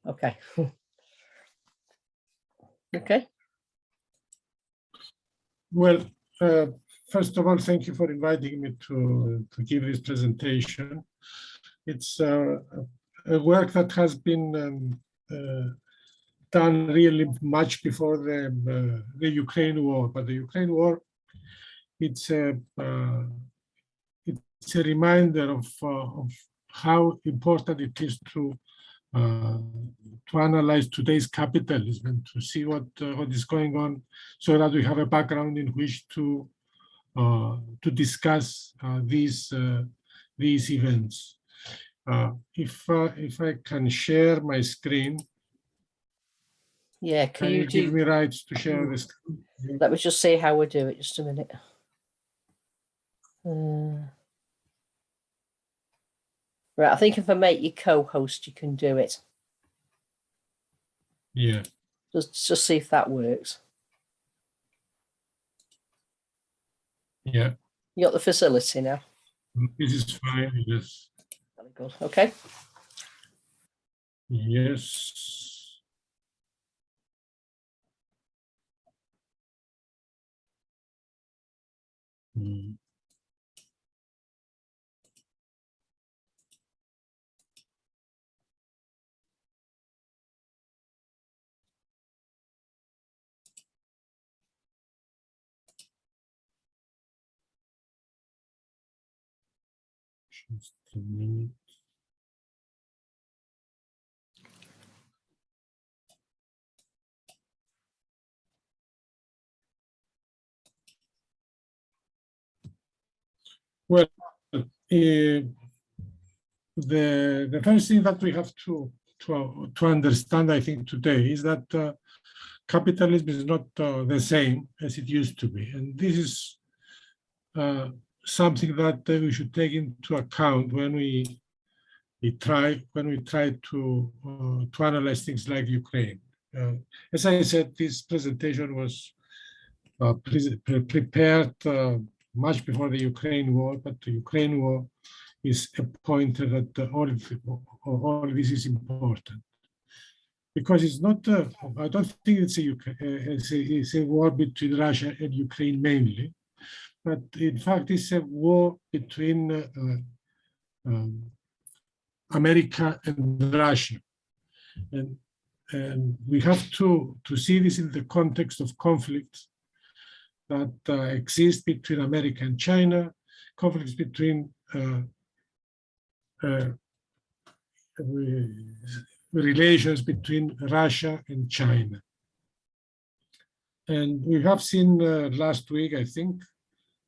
Okay. Okay. Well, first of all, thank you for inviting me to give this presentation. It's a work that has been done really much before the Ukraine war, but the Ukraine war, it's a reminder of how important it is to analyze today's capitalism and to see what is going on, so that we have a background in which to discuss these events. If I can share my screen. Yeah, can you give me rights to share this? Let me just see how we do it. Just a minute. Right, I think if I make you co-host, you can do it. Yeah. Just see if that works. Yeah. You got the facility now. This is fine. Yes. Very good. Okay. Yes. Just a minute. Well, the first thing that we have to understand, I think, today is that capitalism is not the same as it used to be, and this is something that we should take into account when we try to analyze things like Ukraine. As I said, this presentation was prepared much before the Ukraine war, but the Ukraine war is a pointer that all this is important, because it's not. I don't think it's a war between Russia and Ukraine mainly, but in fact it's a war between America and Russia, and we have to see this in the context of conflicts that exist between America and China, conflicts between relations between Russia and China. And we have seen last week, I think,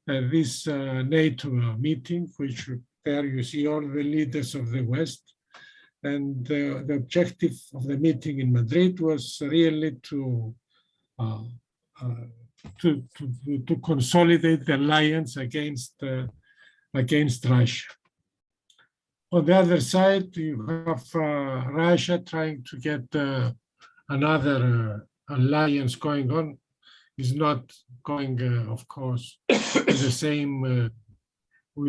this NATO meeting, which there you see all the leaders of the West. And the objective of the meeting in Madrid was really to consolidate the alliance against Russia. On the other side, you have Russia trying to get another alliance going on. Is not going, of course, with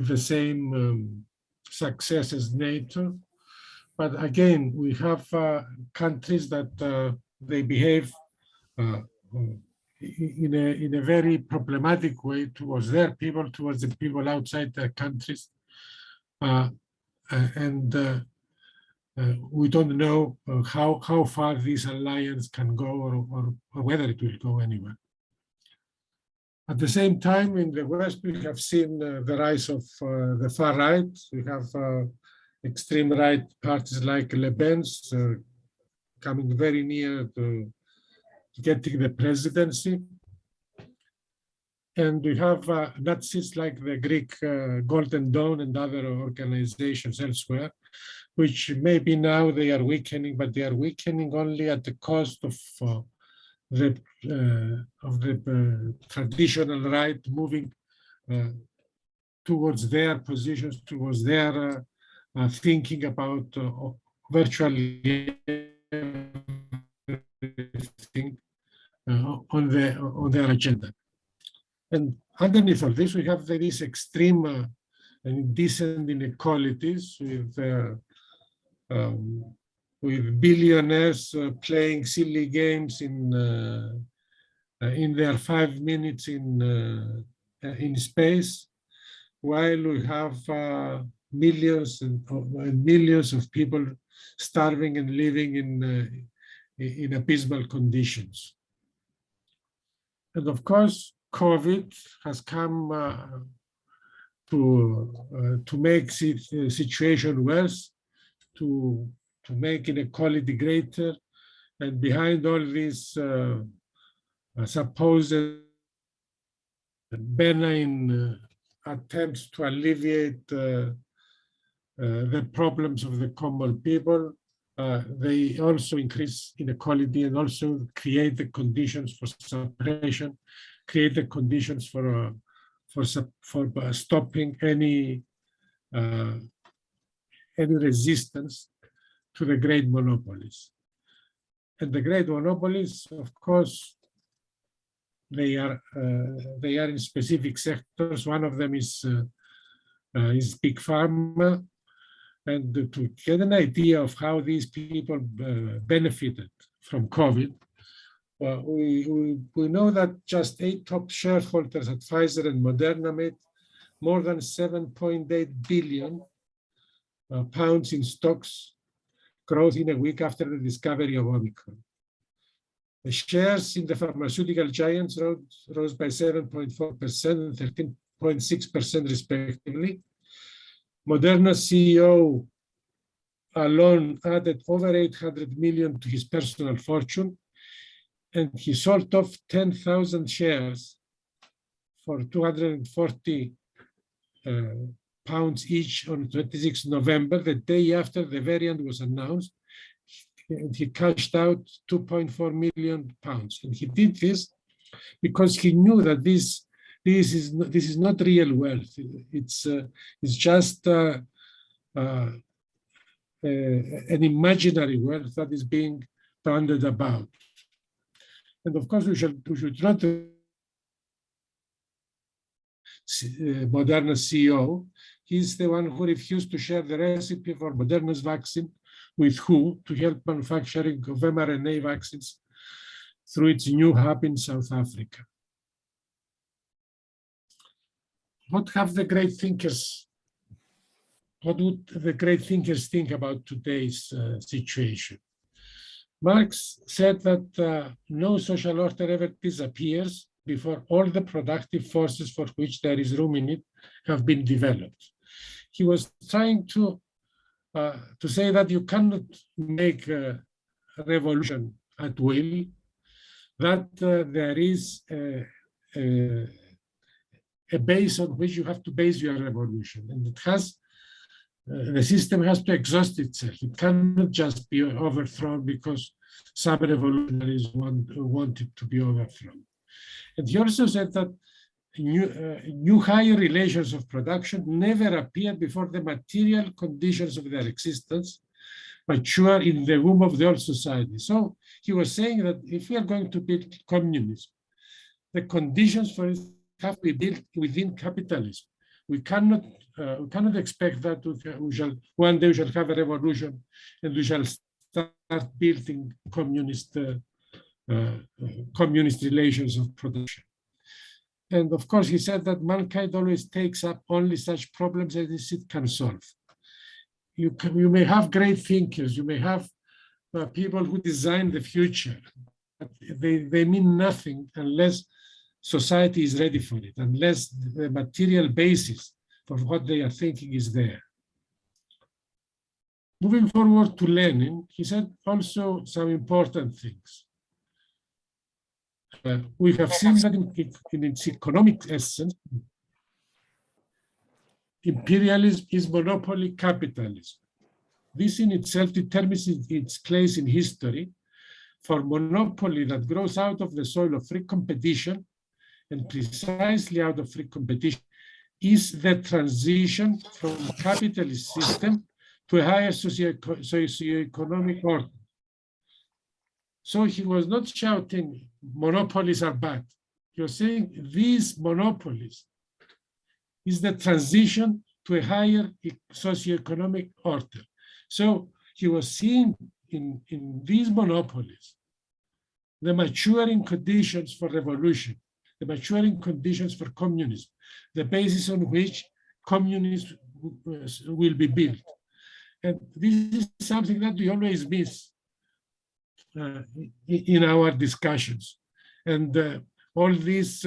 the same success as NATO. But again, we have countries that they behave in a very problematic way towards their people, towards the people outside their countries. And we don't know how far this alliance can go, or whether it will go anywhere. At the same time, in the West, we have seen the rise of the far right. We have extreme right parties like Le Pen's coming very near to getting the presidency. And we have Nazis like the Greek Golden Dawn and other organizations elsewhere, which maybe now they are weakening, but they are weakening only at the cost of the traditional right moving towards their positions, towards their thinking about virtually everything on their agenda. And underneath all this, we have these extreme and indecent inequalities with with billionaires playing silly games in their 5 minutes in space, while we have millions and millions of people starving and living in abysmal conditions. And of course, COVID has come to make the situation worse, to make inequality greater, and behind all these supposed benign attempts to alleviate the problems of the common people, they also increase inequality and also create the conditions for separation, create the conditions for stopping any resistance to the great monopolies. And the great monopolies, of course, they are in specific sectors. One of them is big pharma. And to get an idea of how these people benefited from COVID, we know that just 8 top shareholders at Pfizer and Moderna made more than 7.8 billion pounds in stocks growth in a week after the discovery of Omicron. The shares in the pharmaceutical giants rose by 7.4% and 13.6% respectively. Moderna's CEO alone added over 800 million to his personal fortune, and he sold off 10,000 shares for 240 pounds each on 26 November, the day after the variant was announced, and he cashed out 2.4 million pounds. And he did this because he knew that this is not real wealth. It's just an imaginary wealth that is being bandied about. And of course, we should not Moderna's CEO. He's the one who refused to share the recipe for Moderna's vaccine with WHO to help manufacturing of mRNA vaccines through its new hub in South Africa. What would the great thinkers think about today's situation? Marx said that no social order ever disappears before all the productive forces for which there is room in it have been developed. He was trying to say that you cannot make a revolution at will, that there is a base on which you have to base your revolution, and it has the system has to exhaust itself. It cannot just be overthrown because some revolutionaries want it to be overthrown. And he also said that new higher relations of production never appear before the material conditions of their existence mature in the womb of the old society. So he was saying that if we are going to build communism, the conditions for it have to be built within capitalism. We cannot expect that one day we shall have a revolution and we shall start building communist relations of production. And of course, he said that mankind always takes up only such problems as it can solve. You may have great thinkers, you may have people who design the future, but they mean nothing unless society is ready for it, unless the material basis for what they are thinking is there. Moving forward to Lenin, he said also some important things. We have seen that in its economic essence, imperialism is monopoly capitalism. This in itself determines its place in history. For monopoly that grows out of the soil of free competition, and precisely out of free competition, is the transition from a capitalist system to a higher socioeconomic order. So he was not shouting, monopolies are bad. He was saying these monopolies is the transition to a higher socioeconomic order. So he was seeing in these monopolies, the maturing conditions for revolution, the maturing conditions for communism, the basis on which communism will be built. And this is something that we always miss in our discussions. And all this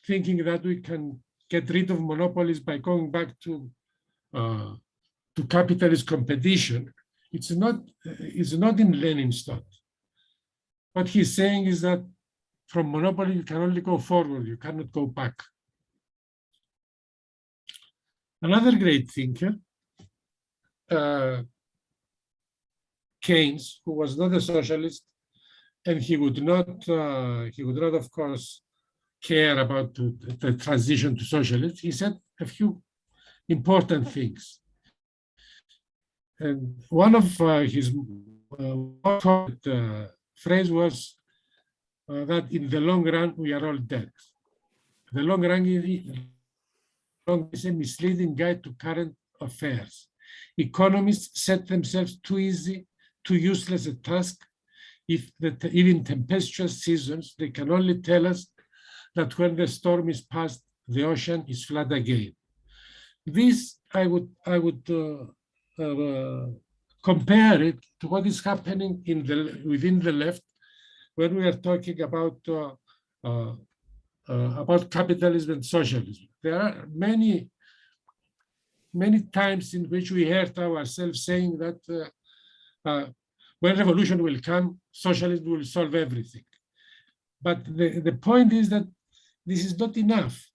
thinking that we can get rid of monopolies by going back to capitalist competition, it's not in Lenin's thought. What he's saying is that from monopoly, you can only go forward, you cannot go back. Another great thinker, Keynes, who was not a socialist, and he would not, of course, care about the transition to socialism. He said a few important things. And one of his phrase was that in the long run, we are all dead. The long run is a misleading guide to current affairs. Economists set themselves too easy, too useless a task. If in tempestuous seasons, they can only tell us that when the storm is past, the ocean is flat again. This, I would compare it to what is happening within the left when we are talking about capitalism and socialism. There are many times in which we heard ourselves saying that when revolution will come, socialism will solve everything. But the point is that this is not enough.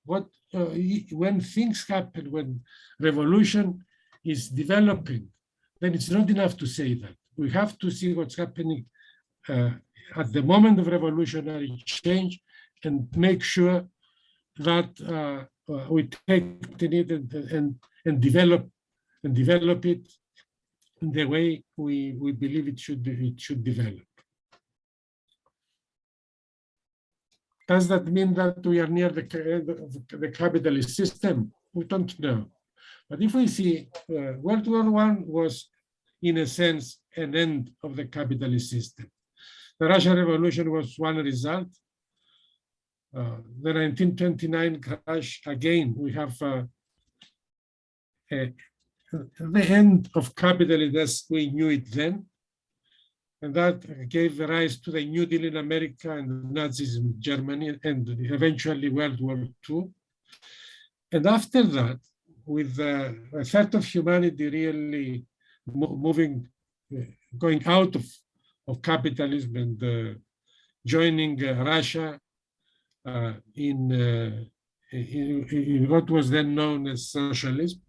When things happen, when revolution is developing, then it's not enough to say that. We have to see what's happening at the moment of revolutionary change and make sure that we take it and develop it in the way we believe it should develop. Does that mean that we are near the end of the capitalist system? We don't know. But if we see World War I was, in a sense, an end of the capitalist system. The Russian Revolution was one result. The 1929 crash, again, we have the end of capitalism as we knew it then. And that gave rise to the New Deal in America and Nazism in Germany, and eventually World War II. And after that, with a third of humanity really going out of capitalism and joining Russia in what was then known as socialism,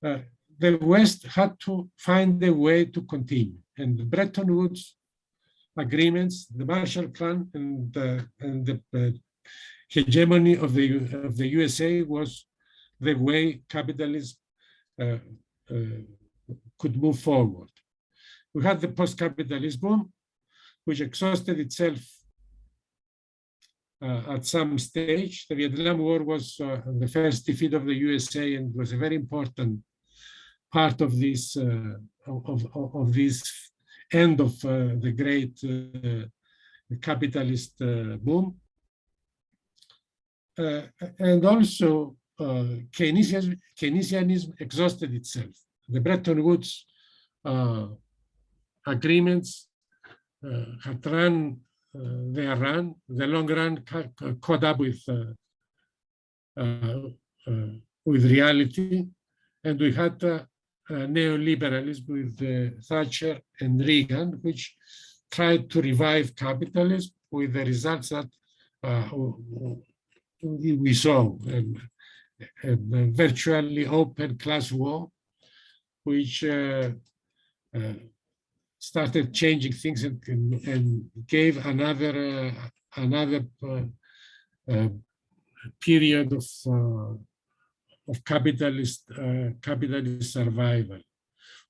the West had to find a way to continue. And the Bretton Woods agreements, the Marshall Plan, and the hegemony of the USA was the way capitalism could move forward. We had the post-capitalist boom, which exhausted itself at some stage. The Vietnam War was the first defeat of the USA and was a very important part of this end of the great capitalist boom. And also Keynesianism exhausted itself. The Bretton Woods agreements had run their run. The long run caught up with reality, and we had neoliberalism with Thatcher and Reagan, which tried to revive capitalism with the results that we saw, a virtually open class war, which started changing things and gave another period of capitalist survival.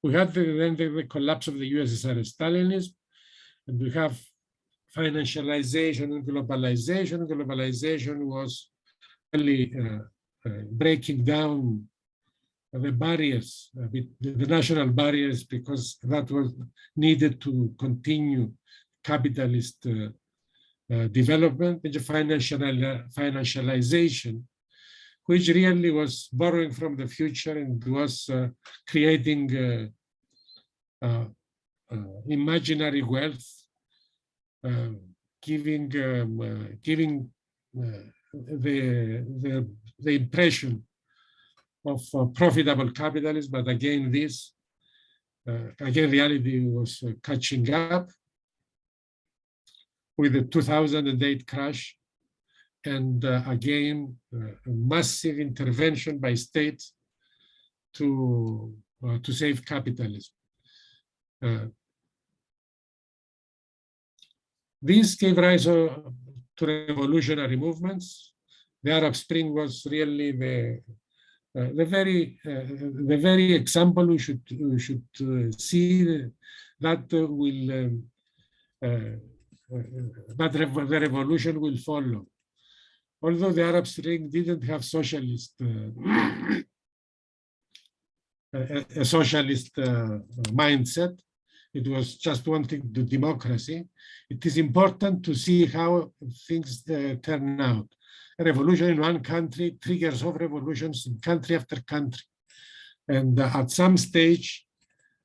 We had then the collapse of the USSR and Stalinism, and we have financialization and globalization. Globalization was really breaking down the barriers, the national barriers, because that was needed to continue capitalist development and financialization, which really was borrowing from the future and was creating imaginary wealth, giving the impression of profitable capitalism, but again reality was catching up with the 2008 crash, and again a massive intervention by states to save capitalism. This gave rise to revolutionary movements. The Arab Spring was really the very example we should see that the revolution will follow. Although the Arab Spring didn't have socialist a socialist mindset, it was just wanting the democracy. It is important to see how things turn out. A revolution in one country triggers off revolutions in country after country. And at some stage,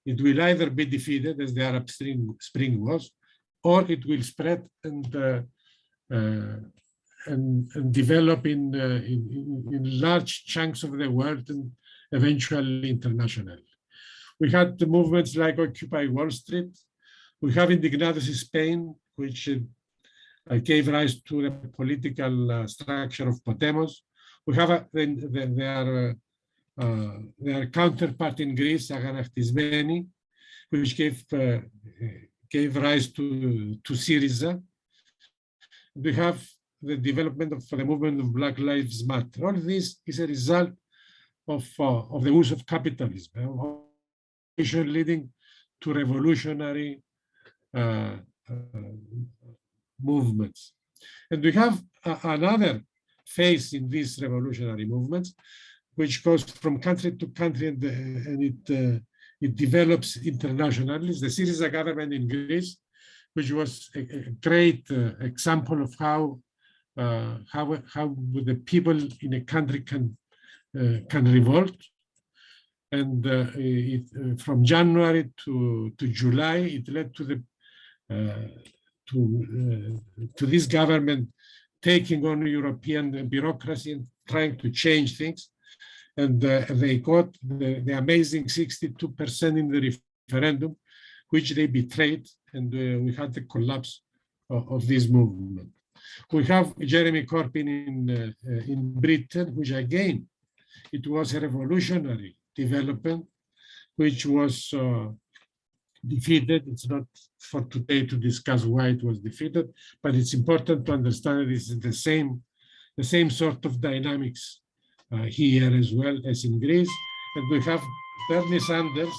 it will either be defeated, as the Arab Spring was, or it will spread and develop in large chunks of the world and eventually internationally. We had the movements like Occupy Wall Street. We have Indignados in Spain, which gave rise to the political structure of Podemos. We have their counterpart in Greece, Aganakhtismeni, which gave rise to Syriza. We have the development of the movement of Black Lives Matter. All this is a result of the use of capitalism, leading to revolutionary movements. And we have another phase in these revolutionary movements, which goes from country to country, and it develops internationally. The Syriza government in Greece, which was a great example of how the people in a country can revolt. And from January to July, it led to this government taking on European bureaucracy and trying to change things. And they got the amazing 62% in the referendum, which they betrayed, and we had the collapse of this movement. We have Jeremy Corbyn in Britain, which again, it was a revolutionary development, which was defeated. It's not for today to discuss why it was defeated, but it's important to understand that this is the same sort of dynamics here as well as in Greece. And we have Bernie Sanders,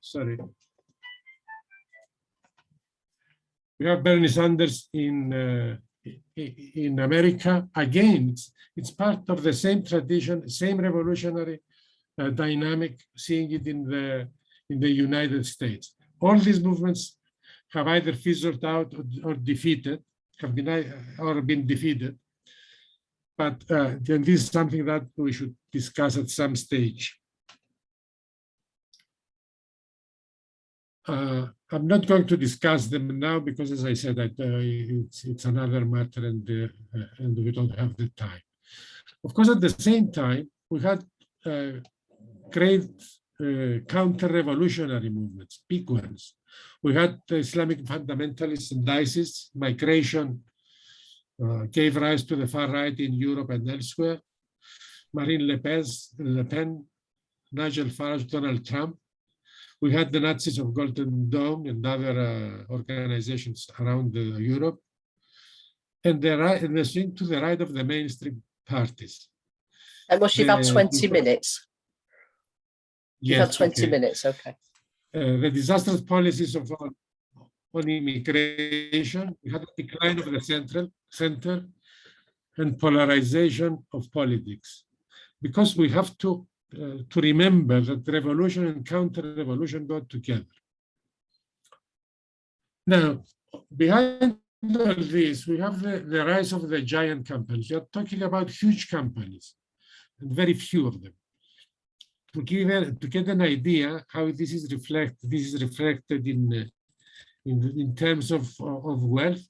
sorry. We have Bernie Sanders in America. Again, it's part of the same tradition, same revolutionary dynamic, seeing it in the United States. All these movements have either fizzled out or defeated, been defeated. But then this is something that we should discuss at some stage. I'm not going to discuss them now because, as I said, it's another matter, and we don't have the time. Of course, at the same time, we had great counter-revolutionary movements, big ones. We had the Islamic fundamentalists and ISIS. Migration gave rise to the far right in Europe and elsewhere. Marine Le Pen, Nigel Farage, Donald Trump. We had the Nazis of Golden Dawn and other organizations around Europe, and the swing to the right of the mainstream parties. And must you've had 20 minutes? You've had 20 minutes, okay. The disastrous policies on immigration, we had a decline of the center and polarization of politics. Because we have to to remember that revolution and counter-revolution go together. Now, behind all this, we have the rise of the giant companies. We are talking about huge companies, and very few of them. To get an idea how this is reflected in terms of wealth.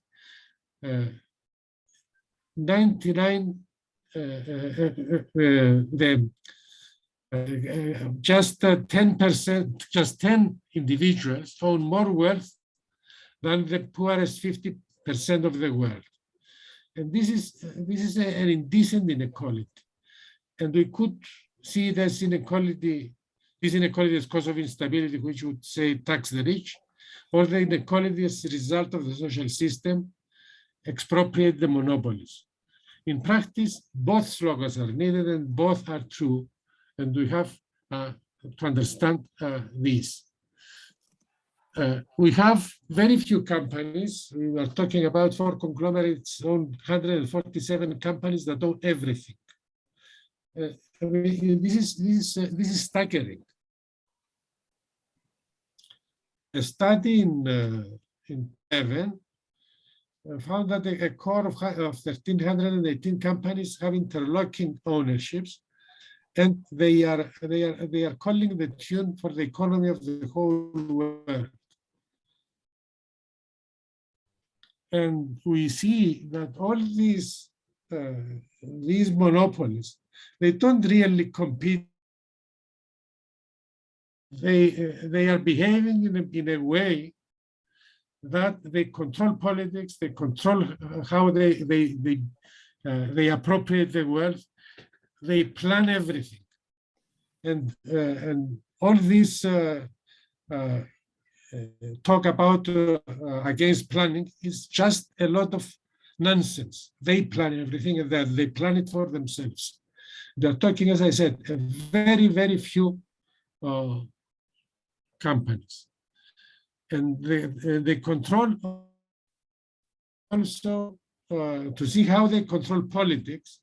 10%, just 10 individuals own more wealth than the poorest 50% of the world. And this is an indecent inequality. And we could see this inequality as cause of instability, which would say tax the rich, or the inequality as a result of the social system, expropriate the monopolies. In practice, both slogans are needed and both are true, and we have to understand this. We have very few companies. We are talking about 4 conglomerates own 147 companies that own everything. This is staggering. A study in Evan found that a core of 1,318 companies have interlocking ownerships, and they are calling the tune for the economy of the whole world. And we see that all these monopolies, they don't really compete. They are behaving in a way that they control politics, they control how they appropriate the wealth, they plan everything, and all this talk about against planning is just a lot of nonsense. They plan everything, and they plan it for themselves. They're talking, as I said, a very, very few companies. And they control also, to see how they control politics.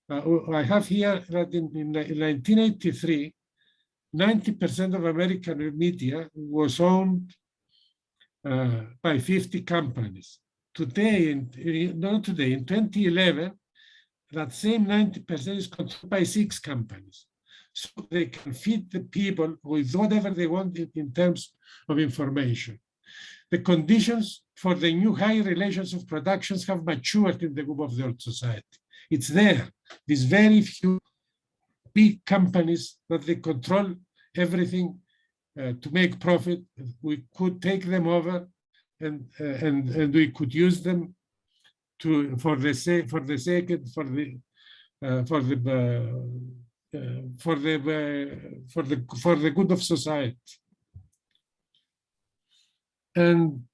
I have here that in 1983, 90% of American media was owned by 50 companies. Today, not today, in 2011, that same 90% is controlled by 6 companies. So they can feed the people with whatever they want in terms of information. The conditions for the new high relations of productions have matured in the group of the old society. It's there, these very few big companies that they control everything to make profit. We could take them over and we could use them for the good of society. And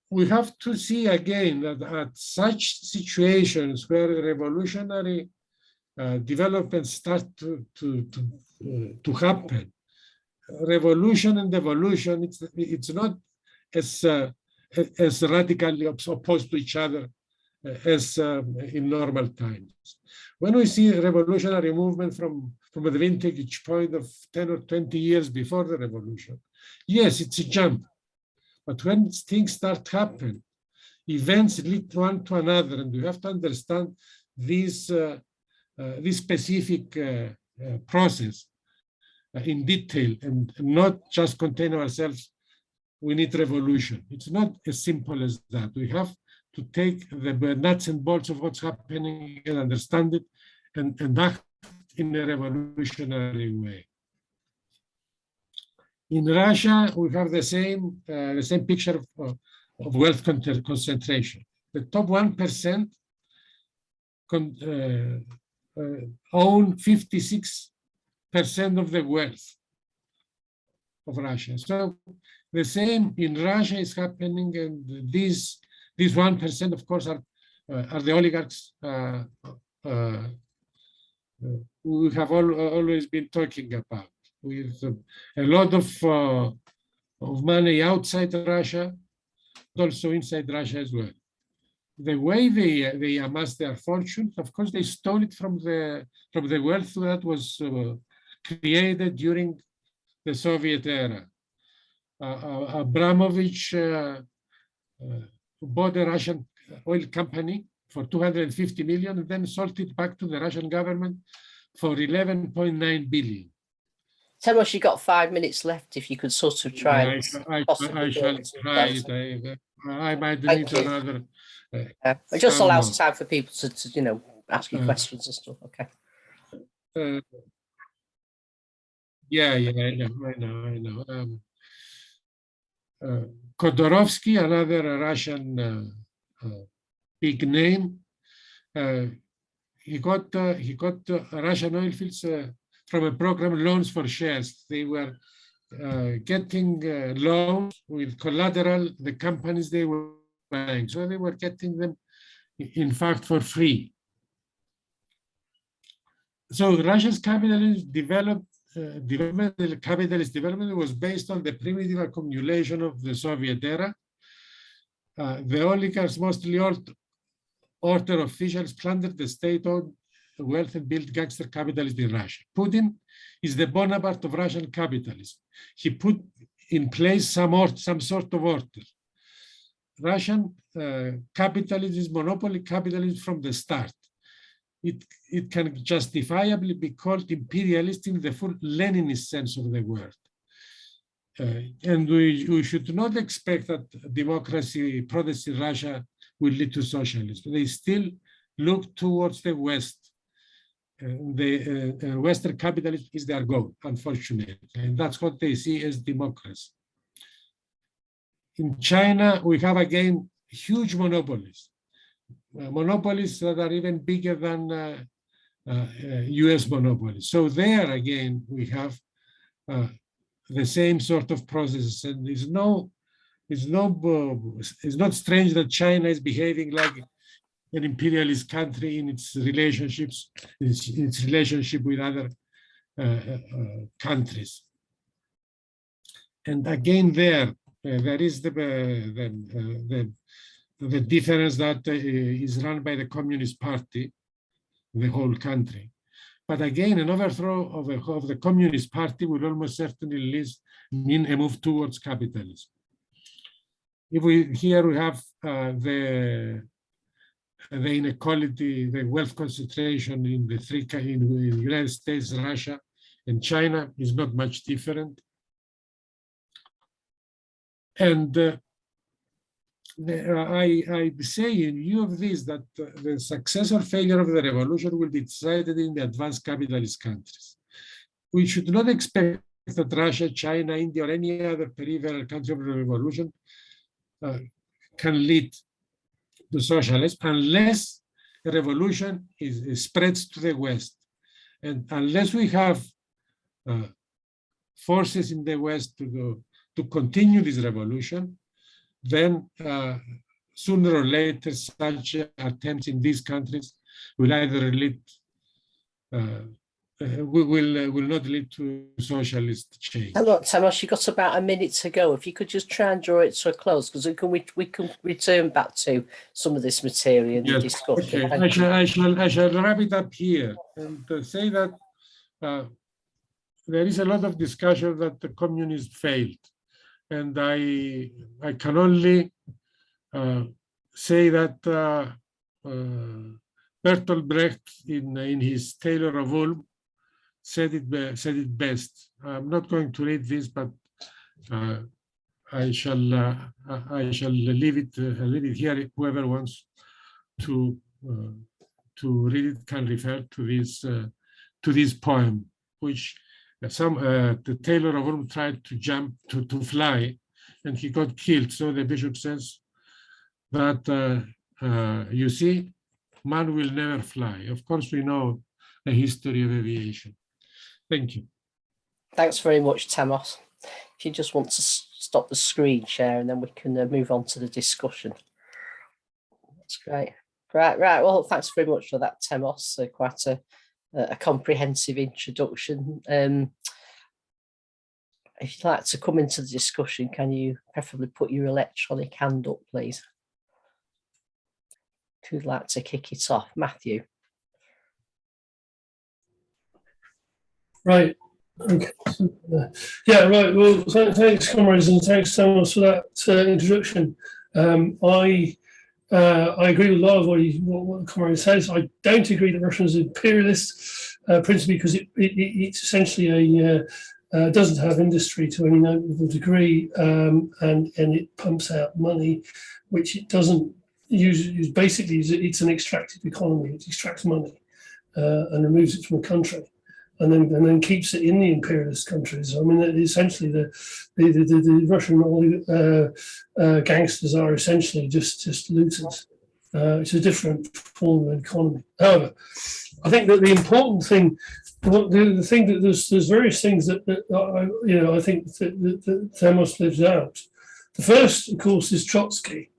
we have to see again that at such situations where revolutionary developments start to happen, revolution and evolution, it's not as radically opposed to each other as in normal times. When we see a revolutionary movement from a vintage point of 10 or 20 years before the revolution, yes, it's a jump. But when things start happening, events lead one to another, and we have to understand this specific process in detail and not just contain ourselves, we need revolution. It's not as simple as that. We have to take the nuts and bolts of what's happening and understand it and act in a revolutionary way. In Russia, we have the same picture of wealth concentration. The top 1% own 56% of the wealth of Russia. So the same in Russia is happening, and these 1%, of course, are the oligarchs we have always been talking about, with a lot of money outside Russia, but also inside Russia as well. The way they amassed their fortune, of course, they stole it from the wealth that was created during the Soviet era. Abramovich bought a Russian oil company for 250 million and then sold it back to the Russian government for 11.9 billion. Temos, you got 5 minutes left. If you could sort of try and I shall try it. I might need another. It just allows time for people to you know, ask you questions and stuff. Okay. Yeah, I know. Khodorovsky, another Russian big name. He got Russian oil fields from a program, loans for shares. They were getting loans with collateral the companies they were buying. So they were getting them, in fact, for free. So Russia's capitalism capitalist development was based on the primitive accumulation of the Soviet era. The oligarchs, mostly order officials, plundered the state-owned wealth and built gangster capitalism in Russia. Putin is the Bonaparte of Russian capitalism. He put in place some sort of order. Russian capitalism is monopoly capitalism from the start. It can justifiably be called imperialist in the full Leninist sense of the word. And we should not expect that democracy, protest in Russia will lead to socialism. They still look towards the West. The Western capitalism is their goal, unfortunately. And that's what they see as democracy. In China, we have again huge monopolies. Monopolies that are even bigger than US monopolies. So there again, we have the same sort of processes, and it's not strange that China is behaving like an imperialist country in its relationships, its relationship with other countries. And again, there is the difference that is run by the Communist Party, the whole country. But again, an overthrow of the Communist Party will almost certainly mean a move towards capitalism. Here we have the inequality, the wealth concentration in the United States, Russia, and China is not much different. And I say in view of this that the success or failure of the revolution will be decided in the advanced capitalist countries. We should not expect that Russia, China, India, or any other peripheral country of the revolution can lead to socialism unless the revolution spreads to the West. And unless we have forces in the West to continue this revolution, then sooner or later such attempts in these countries will either lead will not lead to socialist change. Look, Temos, you've got about a minute to go. If you could just try and draw it to a close, because we can return back to some of this material and discuss. Okay. I shall wrap it up here and say that there is a lot of discussion that the communists failed, and I can only say that Bertolt Brecht in his Taylor of Ulm said it best. I'm not going to read this, but I shall leave it here. Whoever wants to read it can refer to this poem, which the Taylor of Ulm tried to jump to fly, and he got killed. So the bishop says that you see, man will never fly. Of course, we know the history of aviation. Thank you. Thanks very much, Temos. If you just want to stop the screen share, and then we can move on to the discussion. That's great. Right. Well, thanks very much for that, Temos. Quite a comprehensive introduction. If you'd like to come into the discussion, can you preferably put your electronic hand up, please? Who'd like to kick it off? Matthew. Right. Okay. Yeah, right. Well, thanks, comrades, and thanks, Samuel, for that introduction. I agree with a lot of what the comrade says. I don't agree that Russia is imperialist, principally because it's essentially doesn't have industry to any notable degree, and it pumps out money, which it doesn't use. Basically, it's an extractive economy. It extracts money and removes it from a country, and then keeps it in the imperialist countries. I mean, essentially, the Russian gangsters are essentially just looters. It's a different form of economy. However, I think that the important thing, the thing that there's various things that I think that Themos lives out. The first, of course, is Trotsky,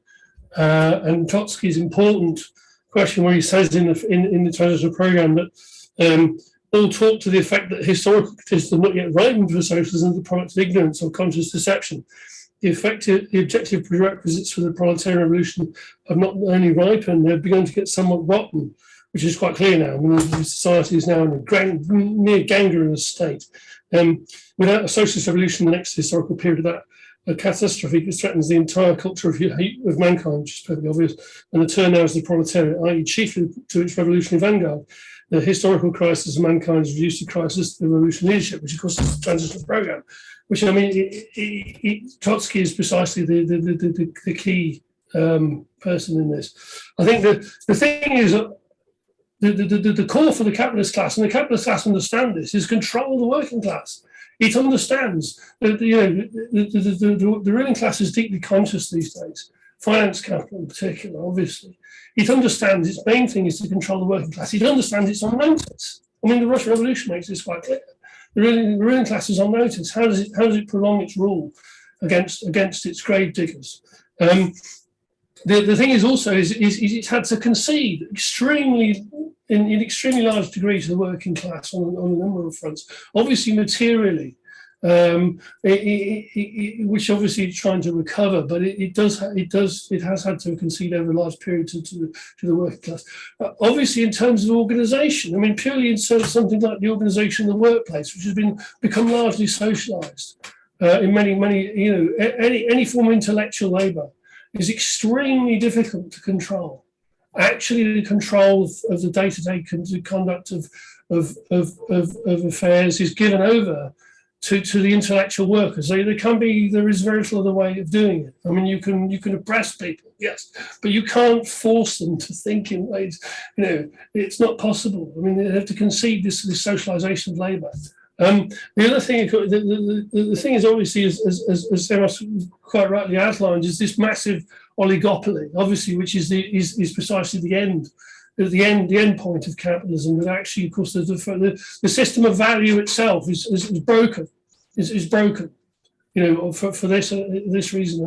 and Trotsky's important question where he says in the transitional program that all talk to the effect that historical criticism have not yet ripened for socialism, the product of ignorance or conscious deception. The objective prerequisites for the proletarian revolution have not only ripened, they've begun to get somewhat rotten, which is quite clear now. I mean, society is now in a near gangrenous state. Without a socialist revolution, the next historical period of that, a catastrophe that threatens the entire culture of mankind, which is perfectly obvious, and the turn now is the proletariat, i.e. chiefly to its revolutionary vanguard. The historical crisis of mankind is reduced to crisis to the revolutionary leadership, which of course is the transitional program, which I mean, Trotsky is precisely the key person in this. I think the thing is, the core for the capitalist class, and the capitalist class understand this, is control the working class. It understands that the ruling class is deeply conscious these days. Finance capital in particular, obviously. It understands its main thing is to control the working class. It understands it's on notice. I mean, the Russian Revolution makes this quite clear. The ruling class is on notice. How does it prolong its rule against its grave diggers? The thing is also is it's had to concede in extremely large degree to the working class on a number of fronts. Obviously, materially, which obviously it's trying to recover, but it has had to concede over a large period to the working class. Obviously, in terms of organisation, I mean, purely in something like the organisation of the workplace, which has become largely socialised in many any form of intellectual labour is extremely difficult to control. Actually, the control of the day-to-day conduct of affairs is given over to the intellectual workers. There is very little other way of doing it. I mean, you can oppress people, yes, but you can't force them to think in ways. It's not possible. I mean, they have to concede this socialisation of labour. The other thing, the thing is obviously, as Semos quite rightly outlined, is this massive oligopoly, obviously, which is precisely the end point of capitalism. That actually, of course, the system of value itself is broken, is broken. For this reason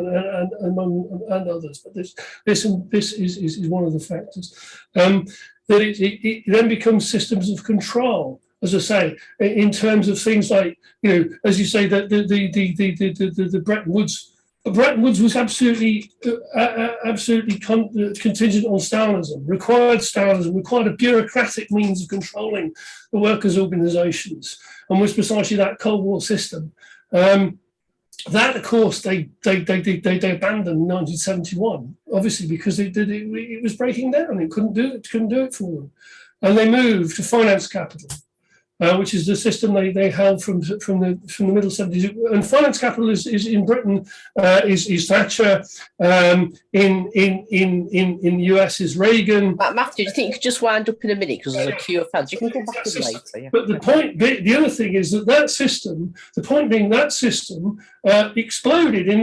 and others, but this is one of the factors. That it then becomes systems of control. As I say, in terms of things like, as you say, that the Bretton Woods. Bretton Woods was absolutely contingent on Stalinism, required a bureaucratic means of controlling the workers' organisations, and was precisely that Cold War system. That, of course, they abandoned in 1971, obviously because it was breaking down. It couldn't do it for them, and they moved to finance capital. Which is the system they held from the middle 70s. And finance capital is in Britain is Thatcher. In the US is Reagan. Matthew, do you think you could just wind up in a minute because there's a queue of fans? You can come back in later. Yeah. But the other thing is that system. The point being that system exploded in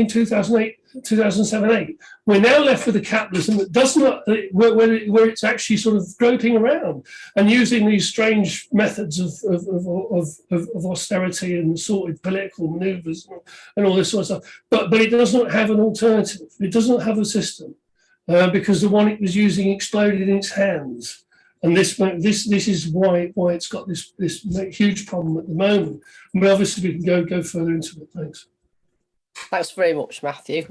2008. 2007-8. We're now left with a capitalism that does not, where it's actually sort of groping around and using these strange methods of austerity and sorted political manoeuvres and all this sort of stuff. But it does not have an alternative. It does not have a system because the one it was using exploded in its hands. And this is why it's got this huge problem at the moment. And obviously we can go further into it. Thanks. Thanks very much, Matthew.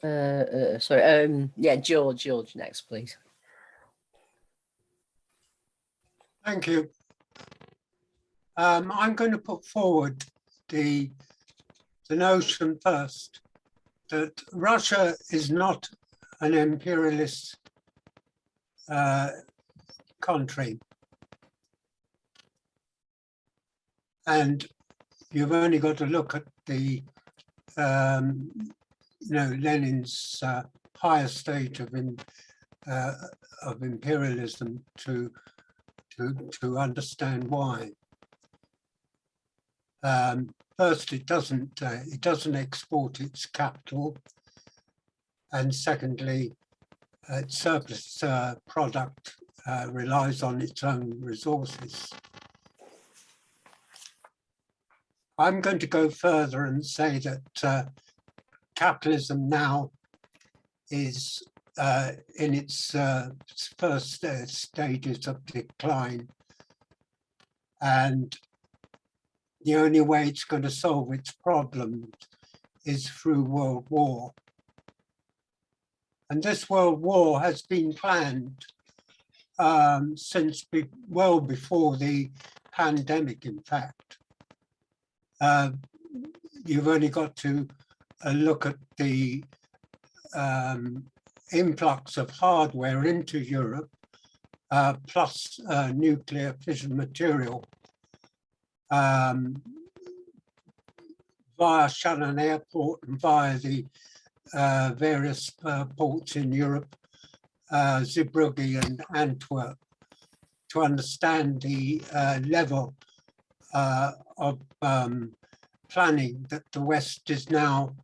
Yeah, George next, please. Thank you. I'm going to put forward the notion first that Russia is not an imperialist country. And you've only got to look at the, Lenin's higher state of imperialism to understand why. First, it doesn't export its capital, and secondly, its surplus product relies on its own resources. I'm going to go further and say that capitalism now is in its first stages of decline, and the only way it's going to solve its problems is through world war. And this world war has been planned since well before the pandemic, in fact. You've only got to look at the influx of hardware into Europe, plus nuclear fission material via Shannon Airport and via the various ports in Europe, Zeebrugge and Antwerp, to understand the level of planning that the West is now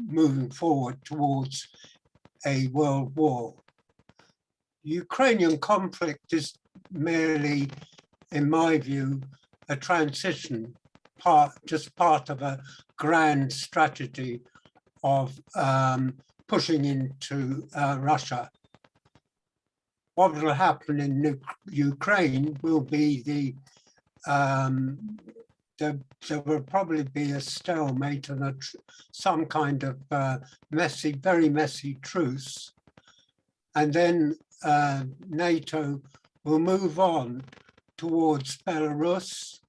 moving forward towards a world war. The Ukrainian conflict is merely, in my view, a transition just part of a grand strategy of pushing into Russia. What will happen in Ukraine will be there will probably be a stalemate and some kind of very messy truce. And then NATO will move on towards Belarus,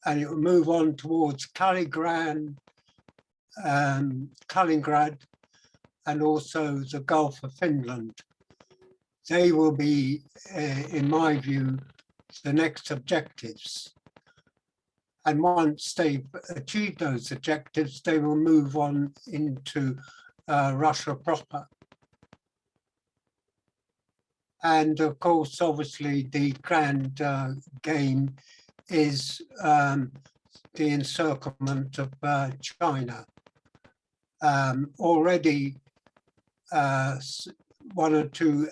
and it will move on towards Kaliningrad, and also the Gulf of Finland. They will be, in my view, the next objectives. And once they've achieved those objectives, they will move on into Russia proper. And of course, obviously, the grand game is the encirclement of China. Already, one or two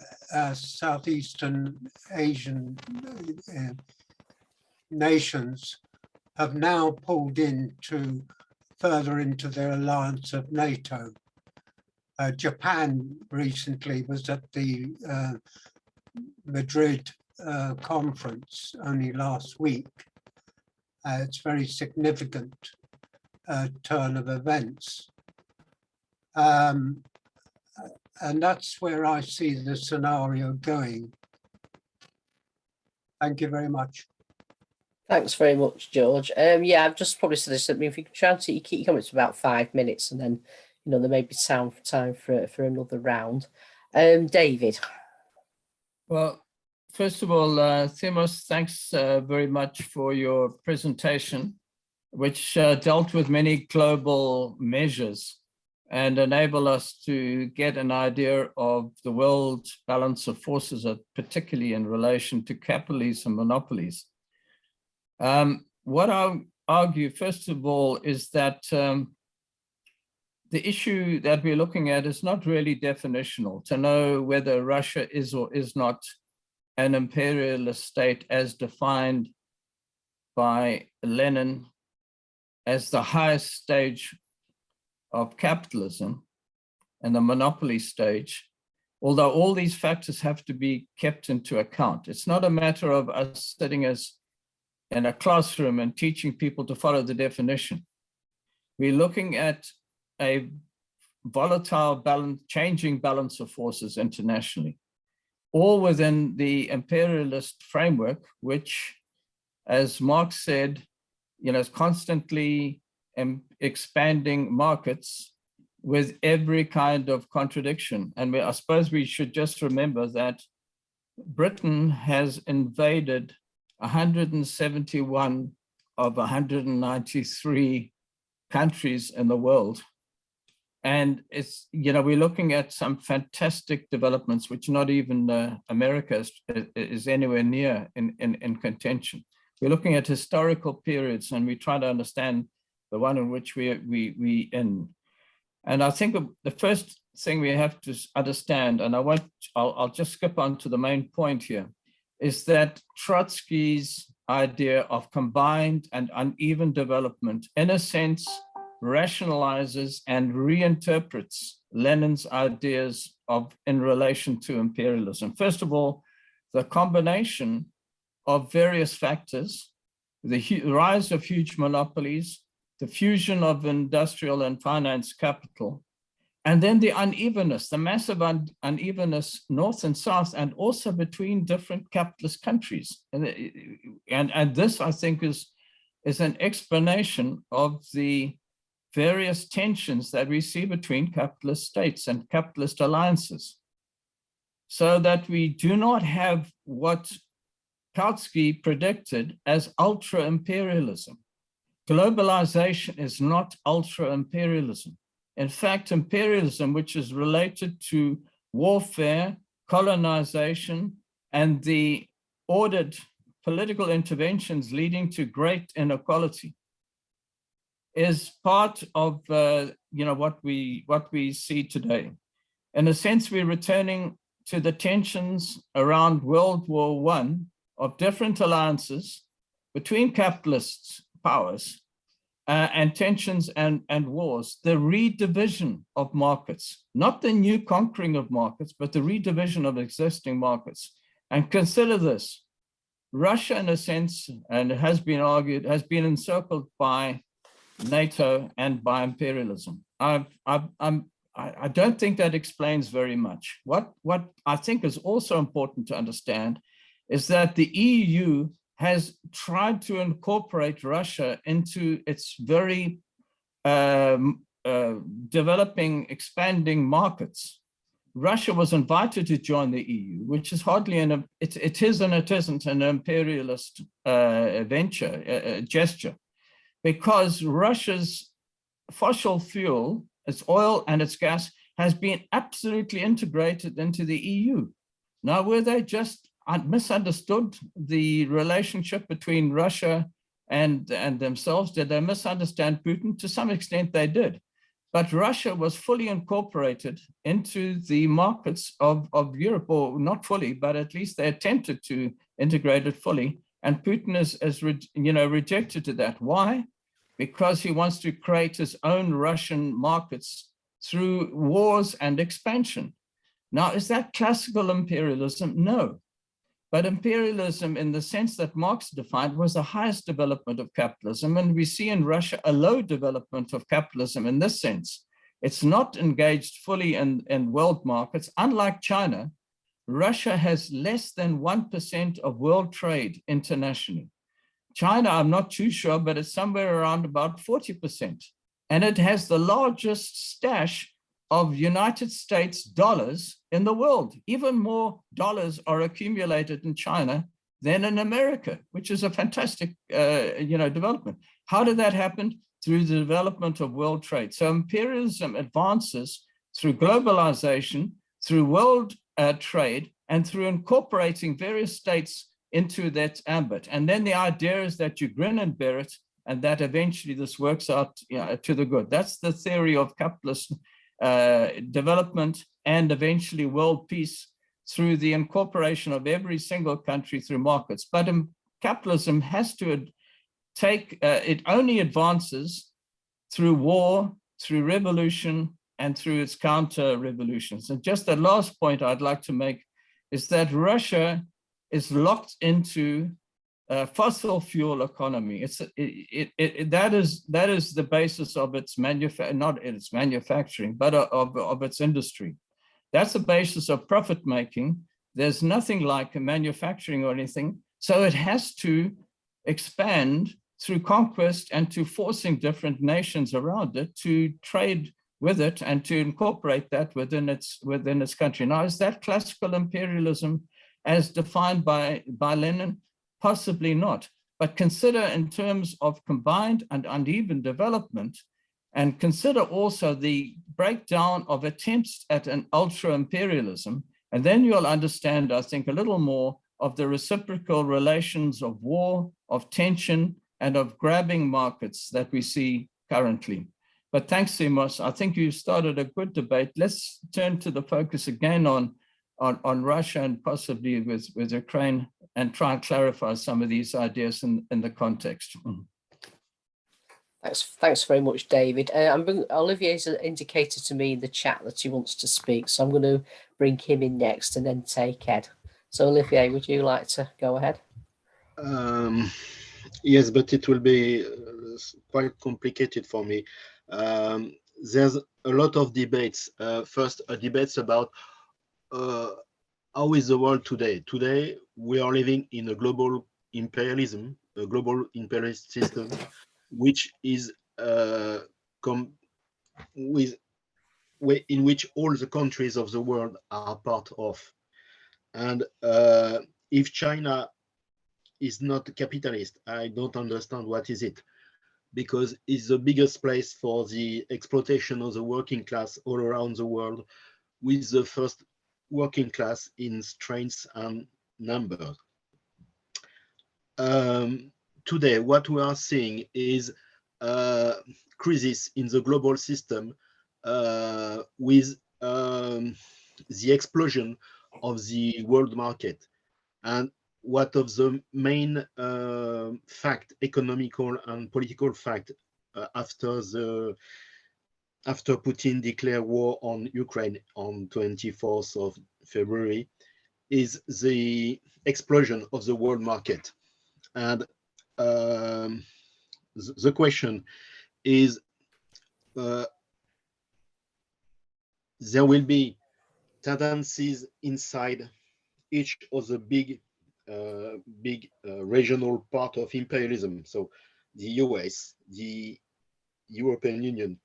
Southeastern Asian nations have now pulled further into their alliance of NATO. Japan recently was at the Madrid conference only last week. It's a very significant turn of events. And that's where I see the scenario going. Thank you very much. Thanks very much, George. Yeah, I've just probably said this. I mean, if you can try to keep your comments to about 5 minutes, and then there may be time for another round. David. Well, first of all, Themos, thanks very much for your presentation, which dealt with many global measures and enable us to get an idea of the world balance of forces, particularly in relation to capitalism and monopolies. What I'll argue, first of all, is that the issue that we're looking at is not really definitional to know whether Russia is or is not an imperialist state as defined by Lenin as the highest stage of capitalism and the monopoly stage, although all these factors have to be kept into account. It's not a matter of us sitting as in a classroom and teaching people to follow the definition. We're looking at a volatile changing balance of forces internationally. all within the imperialist framework, which, as Marx said, is constantly expanding markets with every kind of contradiction. And I suppose we should just remember that Britain has invaded 171 of 193 countries in the world. And it's, we're looking at some fantastic developments, which not even America is anywhere near in contention. We're looking at historical periods, and we try to understand the one in which we in. And I think the first thing we have to understand, and I'll just skip on to the main point here, is that Trotsky's idea of combined and uneven development, in a sense, rationalizes and reinterprets Lenin's ideas in relation to imperialism. First of all, the combination of various factors, the rise of huge monopolies, the fusion of industrial and finance capital, and then the unevenness, the massive unevenness north and south, and also between different capitalist countries. And this, I think, is an explanation of the various tensions that we see between capitalist states and capitalist alliances, so that we do not have what Kautsky predicted as ultra-imperialism. Globalization is not ultra-imperialism. In fact, imperialism, which is related to warfare, colonization, and the ordered political interventions leading to great inequality, is part of what we see today. In a sense, we're returning to the tensions around World War I of different alliances between capitalist powers and tensions and wars, the redivision of markets, not the new conquering of markets, but the redivision of existing markets. And consider this: Russia, in a sense, and it has been argued, has been encircled by NATO and by imperialism. I don't think that explains very much. What I think is also important to understand is that the EU has tried to incorporate Russia into its very developing, expanding markets. Russia was invited to join the EU, which is hardly it is and it isn't an imperialist gesture, because Russia's fossil fuel, its oil and its gas, has been absolutely integrated into the EU. Now, were they just misunderstood the relationship between Russia and themselves? Did they misunderstand Putin? To some extent they did. But Russia was fully incorporated into the markets of Europe, or not fully, but at least they attempted to integrate it fully. And Putin is rejected to that. Why? Because he wants to create his own Russian markets through wars and expansion. Now, is that classical imperialism? No. But imperialism, in the sense that Marx defined, was the highest development of capitalism. And we see in Russia a low development of capitalism in this sense. It's not engaged fully in world markets. Unlike China, Russia has less than 1% of world trade internationally. China, I'm not too sure, but it's somewhere around about 40%. And it has the largest stash of United States dollars in the world. Even more dollars are accumulated in China than in America, which is a fantastic development. How did that happen? Through the development of world trade. So imperialism advances through globalization, through world trade, and through incorporating various states into that ambit. And then the idea is that you grin and bear it, and that eventually this works out to the good. That's the theory of capitalist development and eventually world peace through the incorporation of every single country through markets. But capitalism has to it only advances through war, through revolution, and through its counter revolutions. And just the last point I'd like to make is that Russia is locked into a fossil fuel economy. That is the basis of its not its manufacturing, but of its industry. That's the basis of profit making, There's nothing like manufacturing or anything. So it has to expand through conquest and to forcing different nations around it to trade with it and to incorporate that within its country. Now, is that classical imperialism as defined by Lenin? Possibly not. But consider in terms of combined and uneven development, and consider also the breakdown of attempts at an ultra-imperialism, and then you'll understand, I think, a little more of the reciprocal relations of war, of tension, and of grabbing markets that we see currently. But thanks, Simos. I think you started a good debate. Let's turn to the focus again on Russia and possibly with Ukraine, and try and clarify some of these ideas in the context. Thanks very much, David. Olivier's indicated to me in the chat that he wants to speak, so I'm going to bring him in next and then take Ed. So Olivier, would you like to go ahead? Yes, but it will be quite complicated for me. There's a lot of debates. First, debates about how is the world today? Today, we are living in a global imperialism, a global imperialist system, which is in which all the countries of the world are part of. And if China is not a capitalist, I don't understand what is it, because it's the biggest place for the exploitation of the working class all around the world, with the first working class in strength and numbers. Today, what we are seeing is a crisis in the global system with the explosion of the world market. And what of the main economical and political fact after Putin declared war on Ukraine on 24th of February is the explosion of the world market. And the question is, there will be tendencies inside each of the big regional part of imperialism. So the US, the European Union,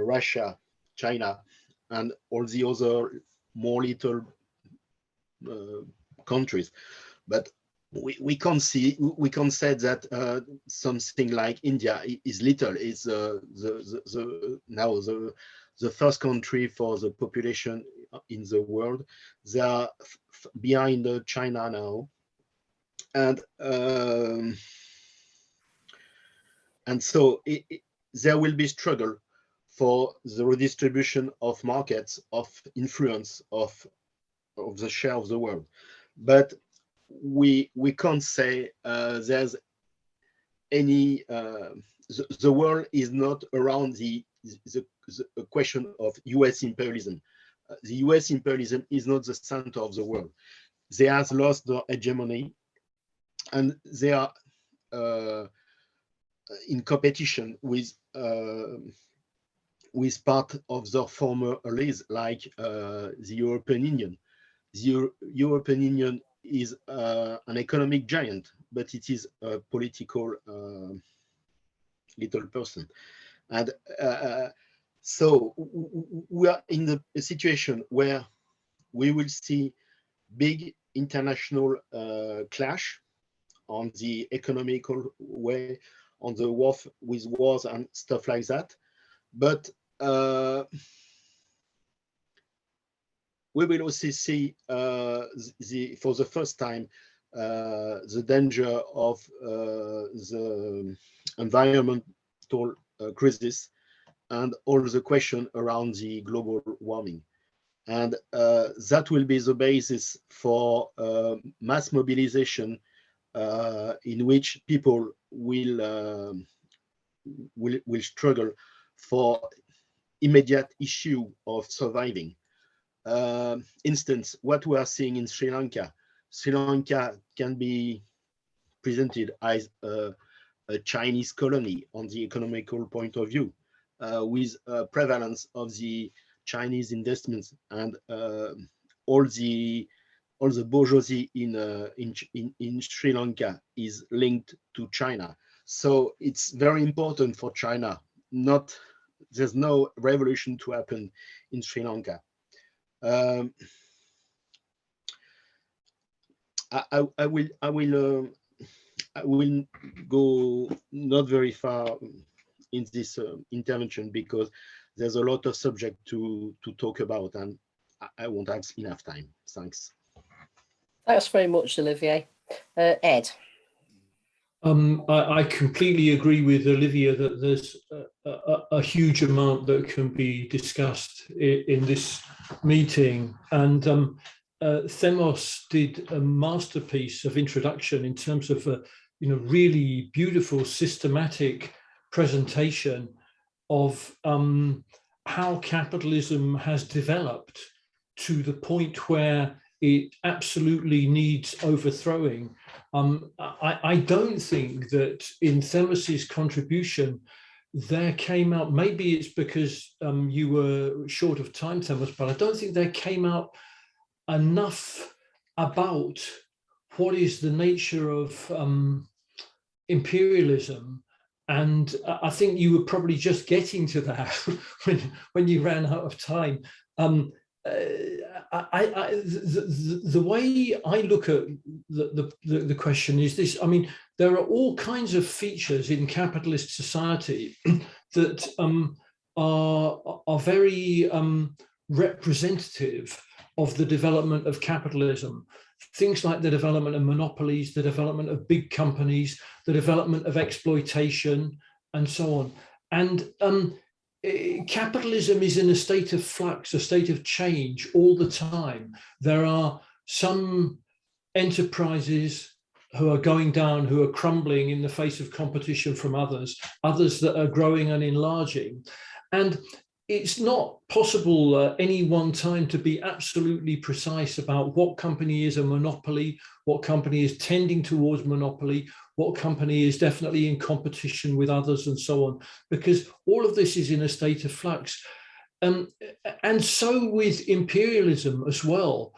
Russia, China, and all the other more little countries. But we can't say that something like India is little. It's now the first country for the population in the world. They are behind China now, and so there will be struggle for the redistribution of markets, of influence, of the share of the world. But we can't say there's any the world is not around the question of US imperialism. The US imperialism is not the center of the world. They have lost their hegemony, and they are in competition with part of their former allies, like the European Union. The European Union is an economic giant, but it is a political little person. And so we are in a situation where we will see big international clash on the economical way, on the war with wars and stuff like that. But we will also see for the first time the danger of the environmental crisis and all the question around the global warming. And that will be the basis for mass mobilization in which people will struggle for immediate issue of surviving. Instance, what we are seeing in Sri Lanka. Sri Lanka can be presented as a Chinese colony on the economical point of view, with prevalence of the Chinese investments and all the all the bourgeoisie in Sri Lanka is linked to China. So it's very important for China. There's no revolution to happen in Sri Lanka. I will go not very far in this intervention because there's a lot of subject to talk about, and I won't have enough time. Thanks. Thanks very much, Olivier. Ed. I completely agree with Olivia that there's a huge amount that can be discussed in this meeting. And Themos did a masterpiece of introduction in terms of a really beautiful systematic presentation of how capitalism has developed to the point where it absolutely needs overthrowing. I don't think that in Themos's contribution there came out, maybe it's because you were short of time, Themos, but I don't think there came out enough about what is the nature of imperialism. And I think you were probably just getting to that when you ran out of time. The way I look at the question is this. I mean, there are all kinds of features in capitalist society that are very representative of the development of capitalism. Things like the development of monopolies, the development of big companies, the development of exploitation, and so on. And capitalism is in a state of flux, a state of change all the time. There are some enterprises who are going down, who are crumbling in the face of competition from others that are growing and enlarging. And it's not possible any one time to be absolutely precise about what company is a monopoly, what company is tending towards monopoly, what company is definitely in competition with others, and so on, because all of this is in a state of flux. And so with imperialism as well.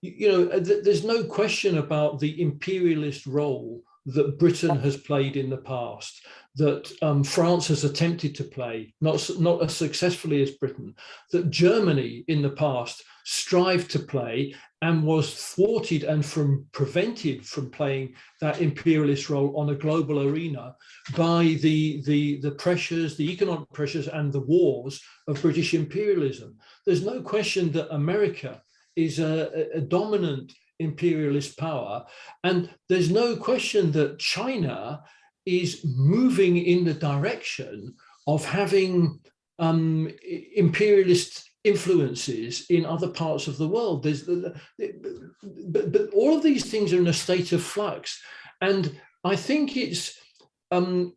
There's no question about the imperialist role that Britain has played in the past, that France has attempted to play, not as successfully as Britain, that Germany in the past strived to play and was thwarted and prevented from playing that imperialist role on a global arena by the pressures, the economic pressures and the wars of British imperialism. There's no question that America is a dominant imperialist power, and there's no question that China is moving in the direction of having imperialist influences in other parts of the world. But all of these things are in a state of flux, and I think it's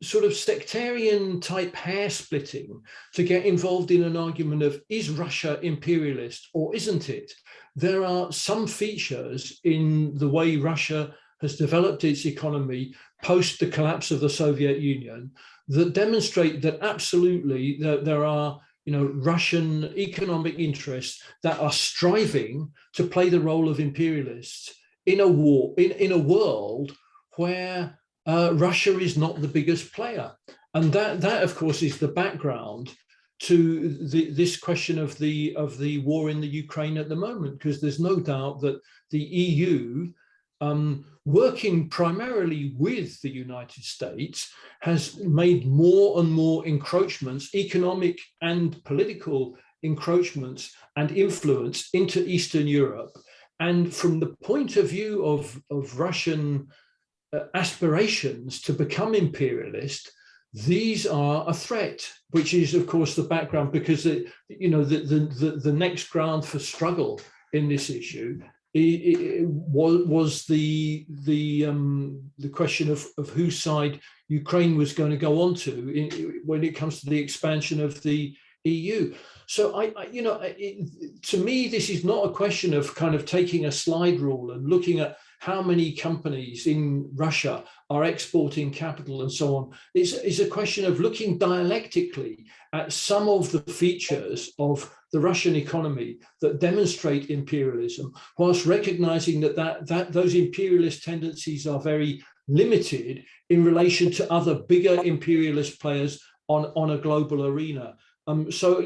sort of sectarian type hair splitting to get involved in an argument of, is Russia imperialist or isn't it? There are some features in the way Russia has developed its economy post the collapse of the Soviet Union that demonstrate that absolutely there are Russian economic interests that are striving to play the role of imperialists in a war, in a world where Russia is not the biggest player. And that of course is the background to this question of the war in the Ukraine at the moment, because there's no doubt that the EU, working primarily with the United States, has made more and more encroachments, economic and political encroachments and influence into Eastern Europe. And from the point of view of Russian aspirations to become imperialist, these are a threat, which is of course the background, because the next ground for struggle in this issue was the question of whose side Ukraine was going to go on to when it comes to the expansion of the EU. So to me, this is not a question of kind of taking a slide rule and looking at how many companies in Russia are exporting capital and so on. It's a question of looking dialectically at some of the features of the Russian economy that demonstrate imperialism, whilst recognizing that those imperialist tendencies are very limited in relation to other bigger imperialist players on a global arena. So,